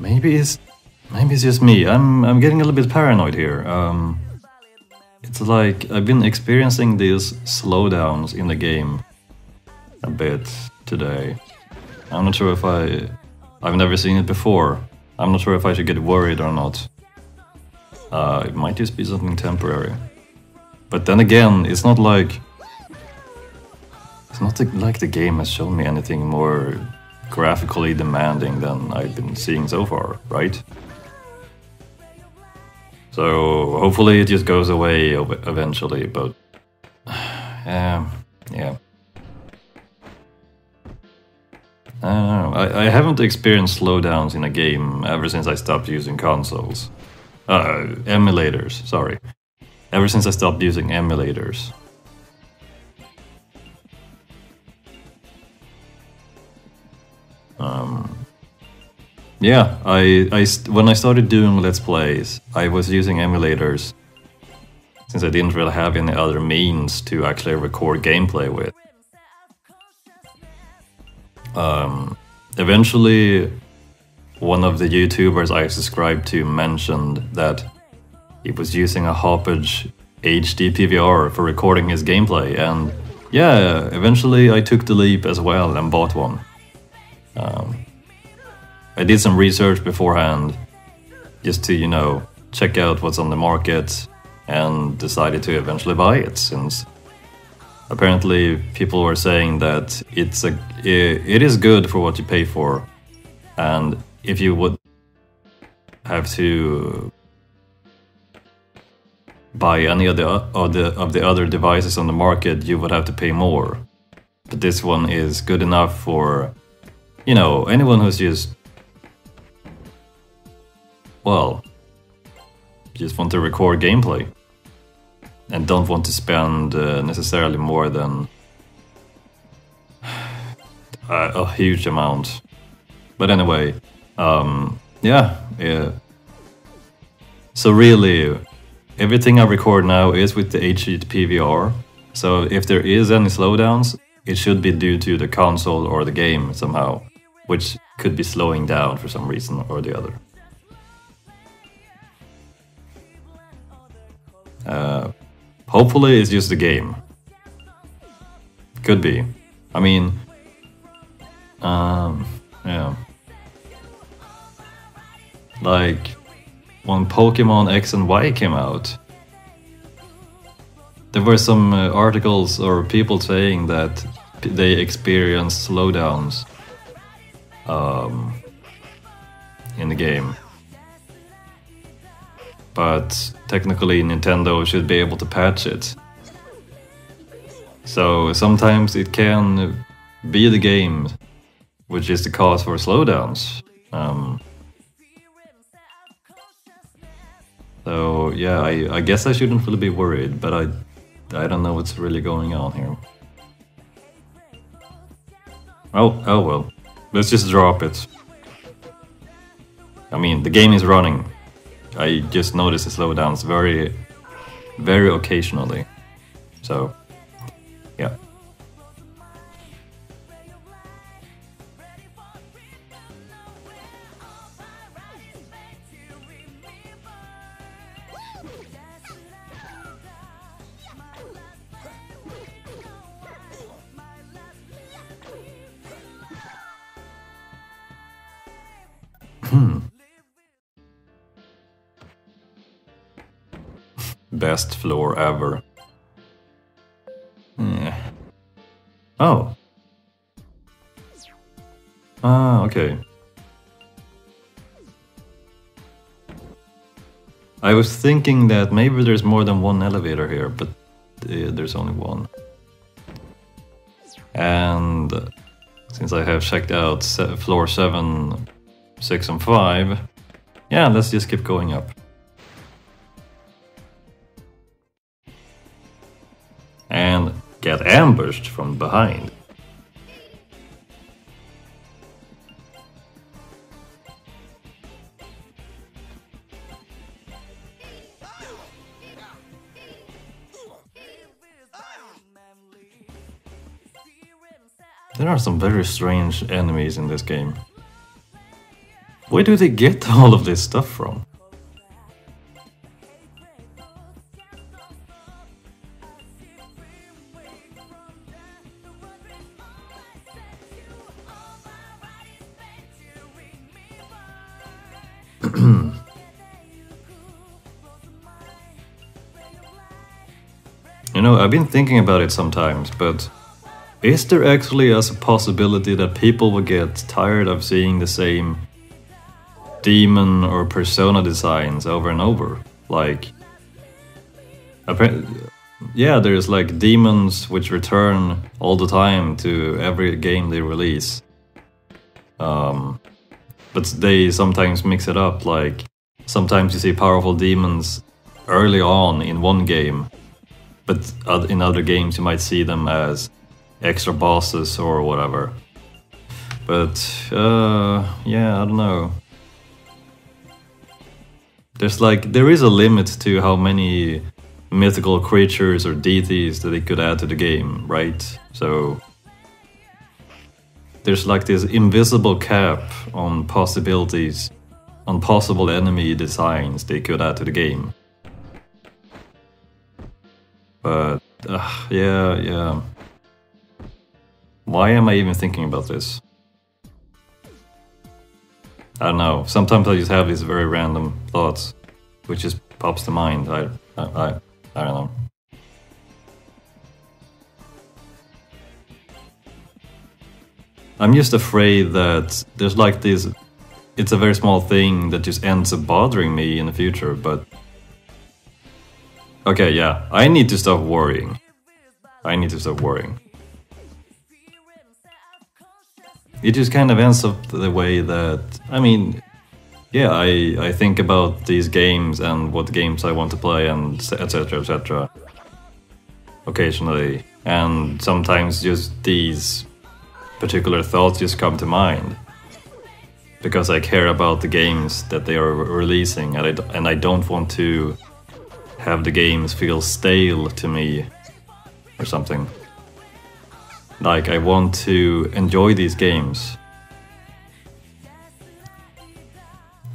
maybe it's just me. I'm getting a little bit paranoid here. It's like I've been experiencing these slowdowns in the game a bit today. I'm not sure if I've never seen it before. I'm not sure if I should get worried or not. It might just be something temporary. But then again, it's not like the game has shown me anything more graphically demanding than I've been seeing so far, right? So hopefully it just goes away eventually, but yeah. I don't know. I haven't experienced slowdowns in a game ever since I stopped using consoles. Emulators, sorry. Ever since I stopped using emulators. Yeah, when I started doing Let's Plays, I was using emulators since I didn't really have any other means to actually record gameplay with. Eventually, one of the YouTubers I subscribed to mentioned that he was using a Hauppauge HD PVR for recording his gameplay, and yeah, eventually I took the leap as well and bought one. I did some research beforehand, just to, you know, check out what's on the market, and decided to eventually buy it, since apparently people were saying that it is good for what you pay for, and if you would have to buy any of the other devices on the market, you would have to pay more. But this one is good enough for, you know, anyone who's just want to record gameplay and don't want to spend necessarily more than a huge amount. But anyway, yeah. So really, everything I record now is with the HD PVR. So if there is any slowdowns, it should be due to the console or the game somehow, which could be slowing down for some reason or the other. Hopefully it's just the game. Could be. I mean, yeah. Like, when Pokemon X and Y came out, there were some articles or people saying that they experienced slowdowns in the game. But technically Nintendo should be able to patch it. So sometimes it can be the game which is the cause for slowdowns. So yeah, I guess I shouldn't really be worried, but I don't know what's really going on here. Oh well, let's just drop it. I mean, the game is running. I just noticed the slowdowns very, very occasionally. So, yeah. Best floor ever. Yeah. Oh. Ah, okay. I was thinking that maybe there's more than one elevator here, but there's only one. And since I have checked out floor 7, 6 and 5, yeah, let's just keep going up. And get ambushed from behind. There are some very strange enemies in this game. Where do they get all of this stuff from? You know, I've been thinking about it sometimes, but is there actually a possibility that people will get tired of seeing the same demon or persona designs over and over? Like, yeah, there's like demons which return all the time to every game they release. But they sometimes mix it up, like sometimes you see powerful demons early on in one game, but in other games you might see them as extra bosses or whatever. But yeah, I don't know. There is a limit to how many mythical creatures or deities that they could add to the game, right? So there's like this invisible cap on possibilities, on possible enemy designs they could add to the game. But yeah. Why am I even thinking about this? I don't know. Sometimes I just have these very random thoughts, which just pops to mind. I don't know. I'm just afraid that there's like this. It's a very small thing that just ends up bothering me in the future. But okay, yeah, I need to stop worrying. It just kind of ends up the way that, I mean, yeah, I think about these games and what games I want to play and etc. occasionally, and sometimes just these particular thoughts just come to mind because I care about the games that they are releasing, and I don't want to have the games feel stale to me or something. Like, I want to enjoy these games.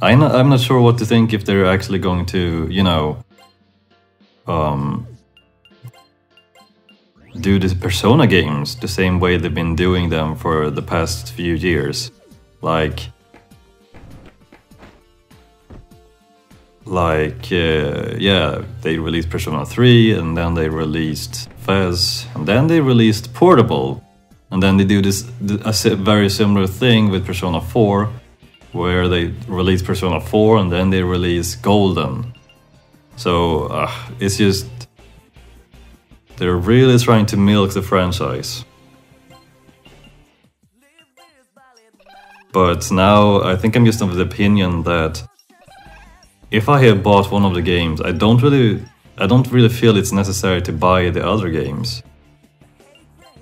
I'm not sure what to think if they're actually going to, you know, do the Persona games the same way they've been doing them for the past few years. Like, yeah, they released Persona 3, and then they released Fez, and then they released Portable, and then they do a very similar thing with Persona 4, where they release Persona 4 and then they release Golden. So it's just, they're really trying to milk the franchise. But now I think I'm just of the opinion that if I have bought one of the games, I don't really feel it's necessary to buy the other games.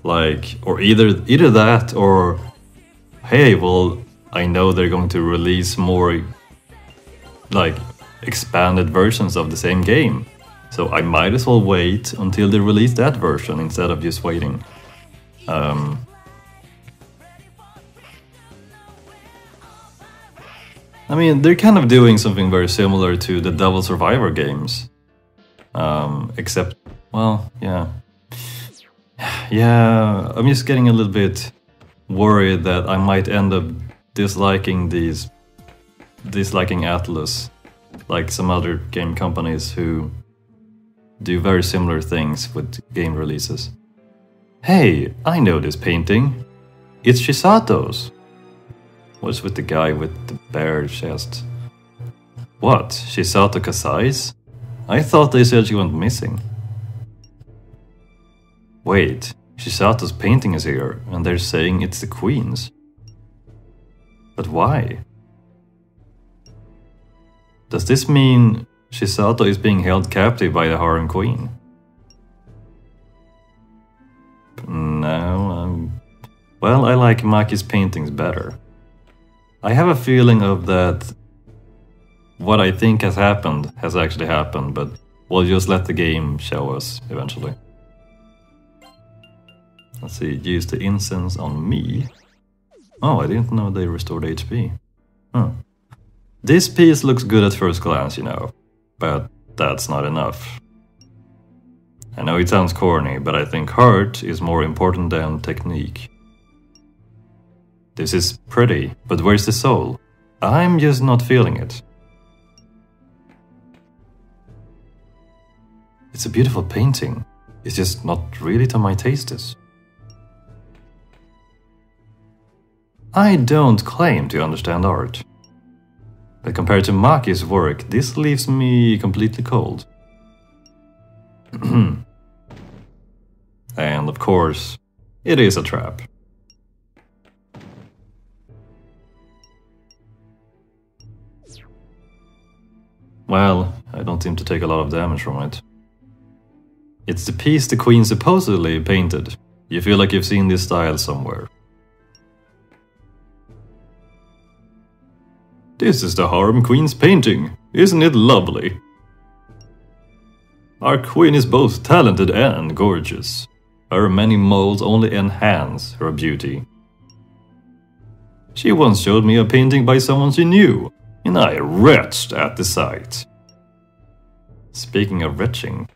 Like, or either that, or hey, well, I know they're going to release more like expanded versions of the same game, so I might as well wait until they release that version instead of just waiting. I mean, they're kind of doing something very similar to the Devil Survivor games. Except, well, yeah. Yeah, I'm just getting a little bit worried that I might end up disliking Atlas, like some other game companies who do very similar things with game releases. Hey, I know this painting. It's Chisato's. What's with the guy with the bare chest? What, Chisato Kasai's? I thought they said she went missing. Wait, Chisato's painting is here, and they're saying it's the Queen's. But why? Does this mean Chisato is being held captive by the Harem Queen? No, well, I like Maki's paintings better. I have a feeling of that what I think has happened has actually happened, but we'll just let the game show us eventually. Let's see, use the incense on me. Oh, I didn't know they restored HP. Huh. This piece looks good at first glance, you know, but that's not enough. I know it sounds corny, but I think heart is more important than technique. This is pretty, but where's the soul? I'm just not feeling it. It's a beautiful painting. It's just not really to my tastes. I don't claim to understand art. But compared to Maki's work, this leaves me completely cold. And of course, it is a trap. Well, I don't seem to take a lot of damage from it. It's the piece the queen supposedly painted. You feel like you've seen this style somewhere. This is the Harem Queen's painting. Isn't it lovely? Our queen is both talented and gorgeous. Her many molds only enhance her beauty. She once showed me a painting by someone she knew, and I retched at the sight. Speaking of retching...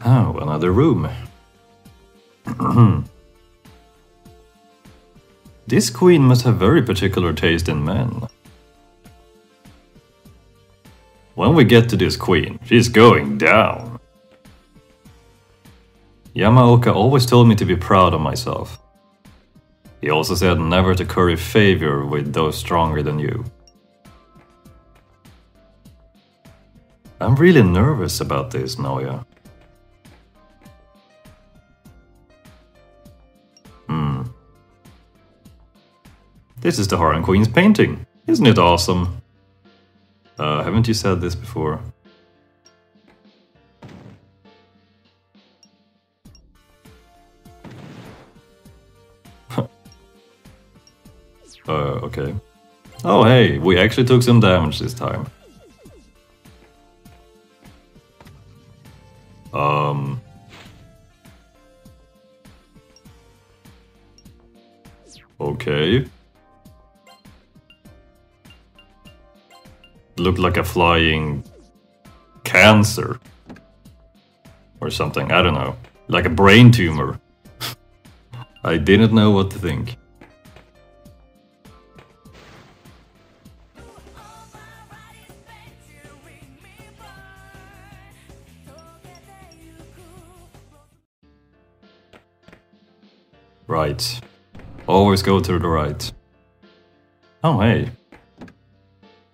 Oh, another room. This queen must have very particular taste in men. When we get to this queen, she's going down. Yamaoka always told me to be proud of myself. He also said never to curry favor with those stronger than you. I'm really nervous about this, Naoya. This is the Harem Queen's painting. Isn't it awesome? Haven't you said this before? Okay. Oh hey, we actually took some damage this time. Okay. Looked like a flying cancer or something, I don't know, like a brain tumor. I didn't know what to think. Right, always go to the right. Oh hey.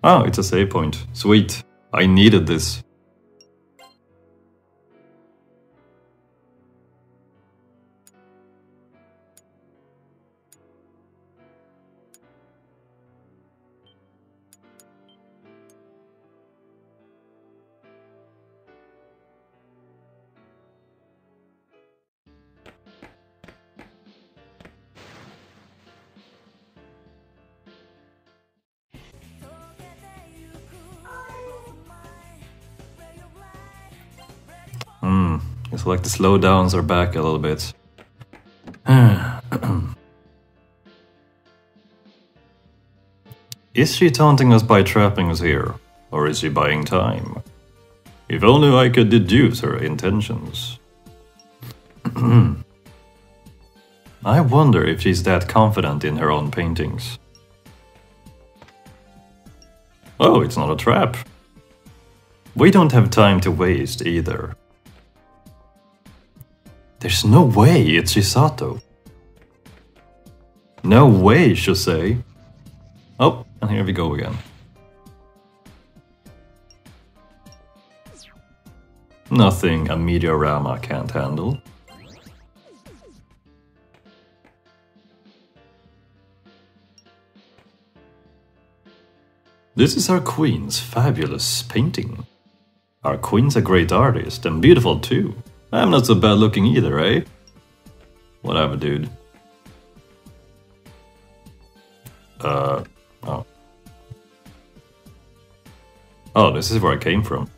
Oh, it's a save point. Sweet. I needed this. It's like the slowdowns are back a little bit. Is she taunting us by trapping us here? Or is she buying time? If only I could deduce her intentions. I wonder if she's that confident in her own paintings. Oh, it's not a trap. We don't have time to waste either. There's no way it's Shisato. No way, Shosei. Oh, and here we go again. Nothing a Meteorama can't handle. This is our queen's fabulous painting. Our queen's a great artist, and beautiful too. I'm not so bad looking either, eh? Whatever, dude. Oh. Oh, this is where I came from.